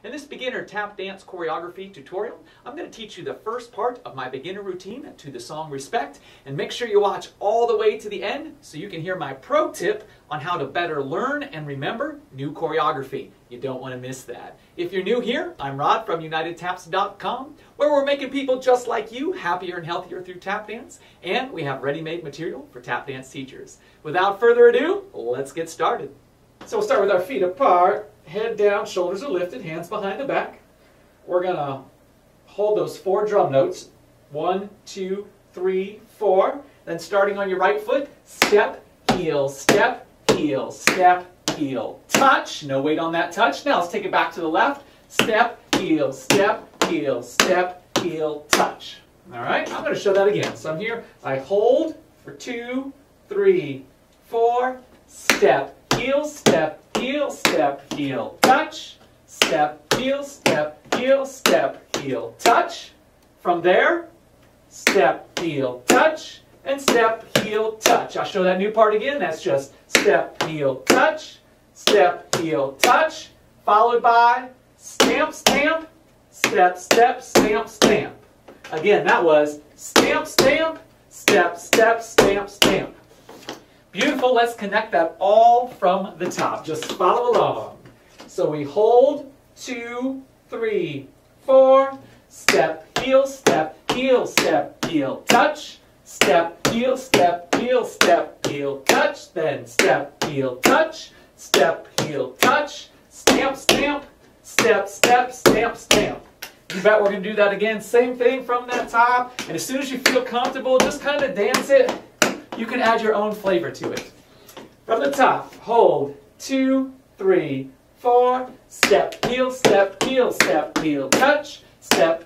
In this beginner tap dance choreography tutorial, I'm going to teach you the first part of my beginner routine to the song Respect, and make sure you watch all the way to the end so you can hear my pro tip on how to better learn and remember new choreography. You don't want to miss that. If you're new here, I'm Rod from UnitedTaps.com, where we're making people just like you happier and healthier through tap dance, and we have ready-made material for tap dance teachers. Without further ado, let's get started. So we'll start with our feet apart. Head down, shoulders are lifted, hands behind the back. We're going to hold those 4 drum notes. 1, 2, 3, 4. Then starting on your right foot, step, heel, step, heel, step, heel, touch. No weight on that touch. Now let's take it back to the left. Step, heel, step, heel, step, heel, touch. All right, I'm going to show that again. So I'm here, I hold for 2, 3, 4, step, heel, step, heel, step, heel, touch, step, heel, step, heel, touch. From there, step, heel, touch, and step, heel, touch. I'll show that new part again. That's just step, heel, touch, followed by stamp, stamp, step, step, stamp, stamp. Again, that was stamp, stamp, step, step, stamp, stamp. Beautiful. Let's connect that all from the top. Just follow along. So we hold 2, 3, 4. Step, heel, touch. Step, heel, touch. Then step, heel, touch. Stamp, stamp, step, step, stamp, stamp. You bet we're going to do that again. Same thing from that top. And as soon as you feel comfortable, just kind of dance it. You can add your own flavor to it. From the top, hold 2, 3, 4. Step, heel, touch. Step, heel, touch. And a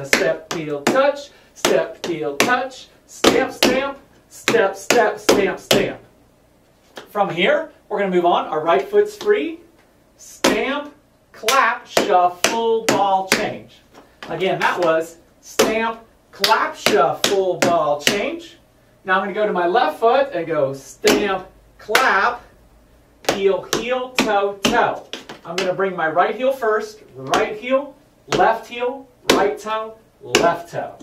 step, heel, touch. Step, heel, touch. Stamp, stamp. Step, step, stamp, stamp. From here, we're going to move on. Our right foot's free. Stamp, clap, shuffle, ball, change. Again, that was stamp, clap, shuffle, ball, change. Now I'm going to go to my left foot and go stamp, clap, heel, heel, toe, toe. I'm going to bring my right heel first, right heel, left toe, left toe.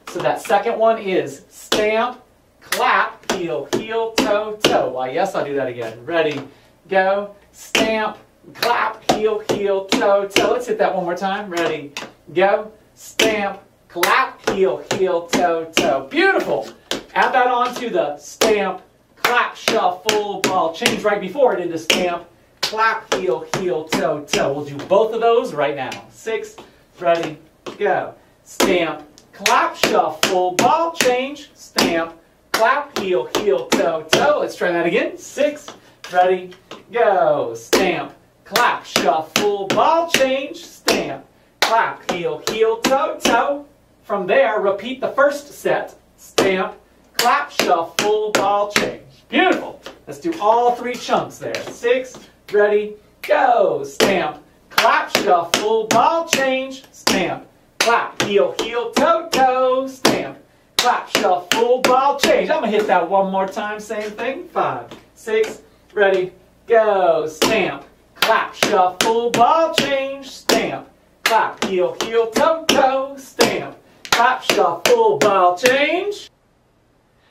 So that second one is stamp, clap, heel, heel, toe, toe. Why, yes, I'll do that again. Ready, go, stamp, clap, heel, toe, toe. Let's hit that one more time. Ready, go, stamp, clap, heel, toe, toe. Beautiful. Add that on to the stamp, clap, shuffle, ball, change right before it into stamp, clap, heel, toe, toe. We'll do both of those right now. 6, ready, go. Stamp, clap, shuffle, ball, change, stamp, clap, heel, toe, toe. Let's try that again. 6, ready, go. Stamp, clap, shuffle, ball, change, stamp, clap, heel, toe, toe. From there, repeat the first set. Stamp, clap, shuffle, ball, change. Beautiful. Let's do all 3 chunks there. 6, ready, go. Stamp, clap, shuffle, ball, change. Stamp, clap, heel, toe, toe. Stamp, clap, shuffle, ball, change. I'm going to hit that one more time. Same thing. 5, 6, ready, go. Stamp, clap, shuffle, ball, change. Stamp, clap, heel, toe, toe. Stamp, clap, shuffle, ball, change.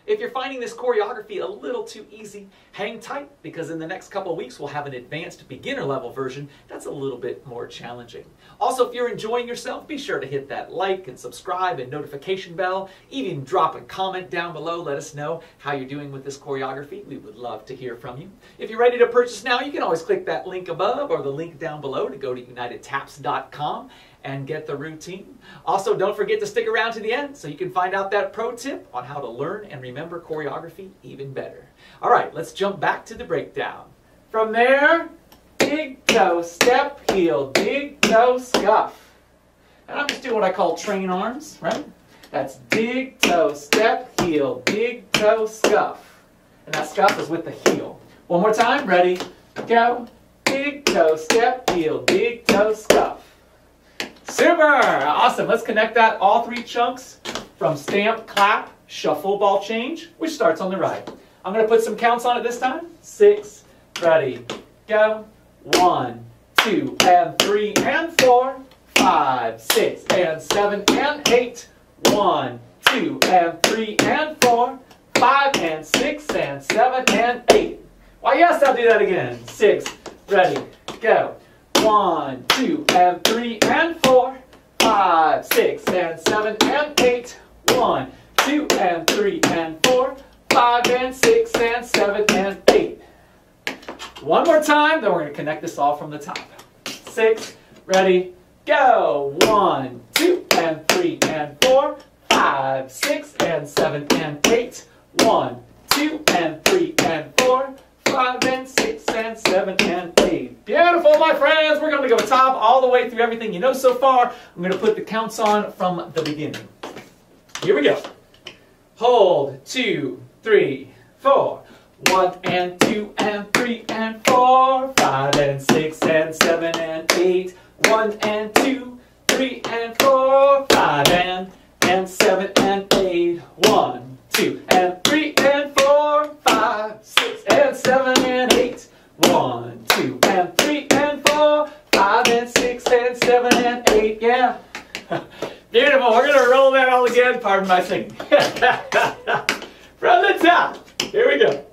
If you're finding this choreography a little too easy, hang tight, because in the next couple of weeks we'll have an advanced beginner level version that's a little bit more challenging. Also, if you're enjoying yourself, be sure to hit that like and subscribe and notification bell. Even drop a comment down below. Let us know how you're doing with this choreography. We would love to hear from you. If you're ready to purchase now, you can always click that link above or the link down below to go to UnitedTaps.com and get the routine. Also, don't forget to stick around to the end so you can find out that pro tip on how to learn and remember choreography even better. All right, let's jump back to the breakdown. From there, big toe, step, heel, big toe, scuff. And I'm just doing what I call train arms, right? That's big toe, step, heel, big toe, scuff. And that scuff is with the heel. One more time, ready, go. Big toe, step, heel, big toe, scuff. Super! Awesome. Let's connect that, all 3 chunks, from stamp, clap, shuffle, ball, change, which starts on the right. I'm going to put some counts on it this time. 6, ready, go. 1, 2, and 3, and 4, 5, 6, and 7, and 8. 1, 2, and 3, and 4, 5, and 6, and 7, and 8. Why, yes, I'll do that again. 6, ready, go. 1, 2, and 3, and 4, 5, 6, and 7, and 8. 1, 2, and 3, and 4, 5, and 6, and 7, and 8. One more time, then we're going to connect this all from the top. 6, ready, go. 1, 2, and 3, and 4, 5, 6, and 7, and 8. 1, 2, and 3, and 4, 5, and 6, and 7, and 8. Beautiful, my friends. We're going to go top all the way through everything you know so far. I'm going to put the counts on from the beginning. Here we go. Hold, 2, 3, 4. 1, and 2, and 3, and 4. 5, and 6, and 7, and 8. 1, and 2, 3, and 4. 5, and 7, and 8. 1, 2, and 3, and 4. 5, 6, and 7, and 8. 1, 2, and 3, and 4. 5, and 6, and 7, and 8. Yeah. Beautiful. We're going to roll that all again. Pardon my singing. From the top. Here we go.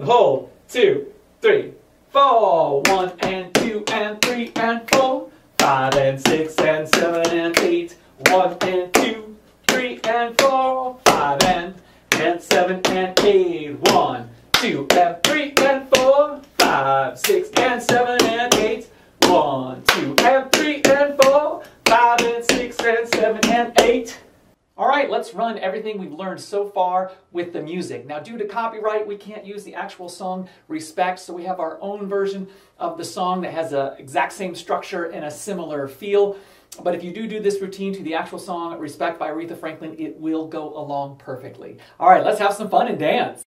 Hold. 2, 3, 4. 1, and 2, and 3, and 4. 5, and 6, and 7, and 8. 1, and 2, 3, and 4. 5, and 7, and 8. 1, 2, and 3, and 4. 5, 6, and 7, and 8. 1, 2, and 3, and 4. 5, and 6, and 7, and 8. All right, let's run everything we've learned so far with the music. Now, due to copyright, we can't use the actual song Respect, so we have our own version of the song that has the exact same structure and a similar feel. But if you do this routine to the actual song Respect by Aretha Franklin, it will go along perfectly. All right, let's have some fun and dance.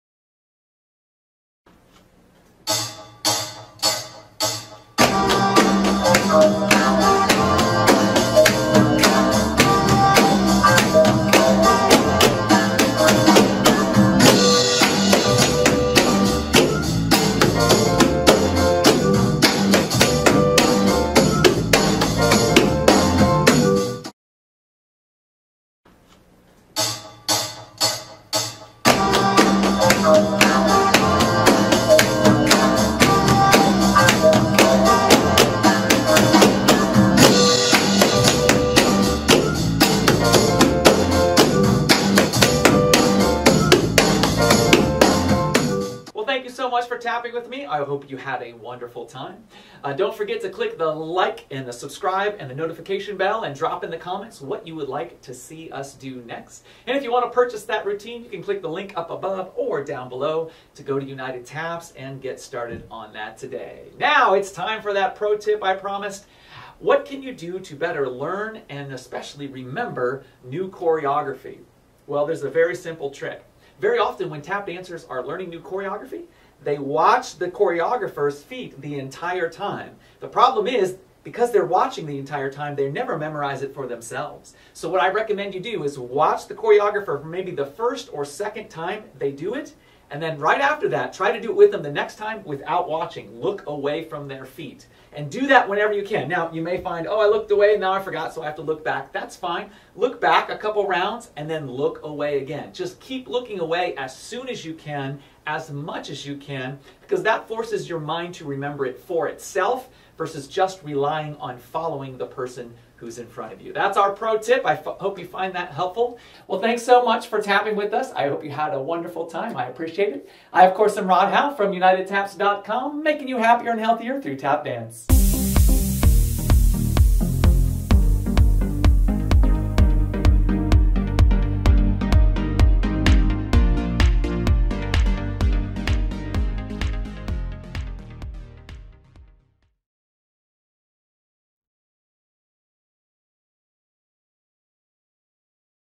Thank you so much for tapping with me. I hope you had a wonderful time. Don't forget to click the like and the subscribe and the notification bell and drop in the comments what you would like to see us do next. And if you want to purchase that routine, you can click the link up above or down below to go to United Taps and get started on that today. Now it's time for that pro tip I promised. What can you do to better learn and especially remember new choreography? Well, there's a very simple trick. Very often when tap dancers are learning new choreography, they watch the choreographer's feet the entire time. The problem is, because they're watching the entire time, they never memorize it for themselves. So what I recommend you do is watch the choreographer for maybe the first or second time they do it, and then right after that, try to do it with them the next time without watching. Look away from their feet. And do that whenever you can. Now, you may find, oh, I looked away, now I forgot, so I have to look back. That's fine. Look back a couple rounds and then look away again. Just keep looking away as soon as you can, as much as you can, because that forces your mind to remember it for itself versus just relying on following the person who's in front of you. That's our pro tip. I hope you find that helpful. Well, thanks so much for tapping with us. I hope you had a wonderful time. I appreciate it. I, of course, am Rod Howe from UnitedTaps.com, making you happier and healthier through tap dance.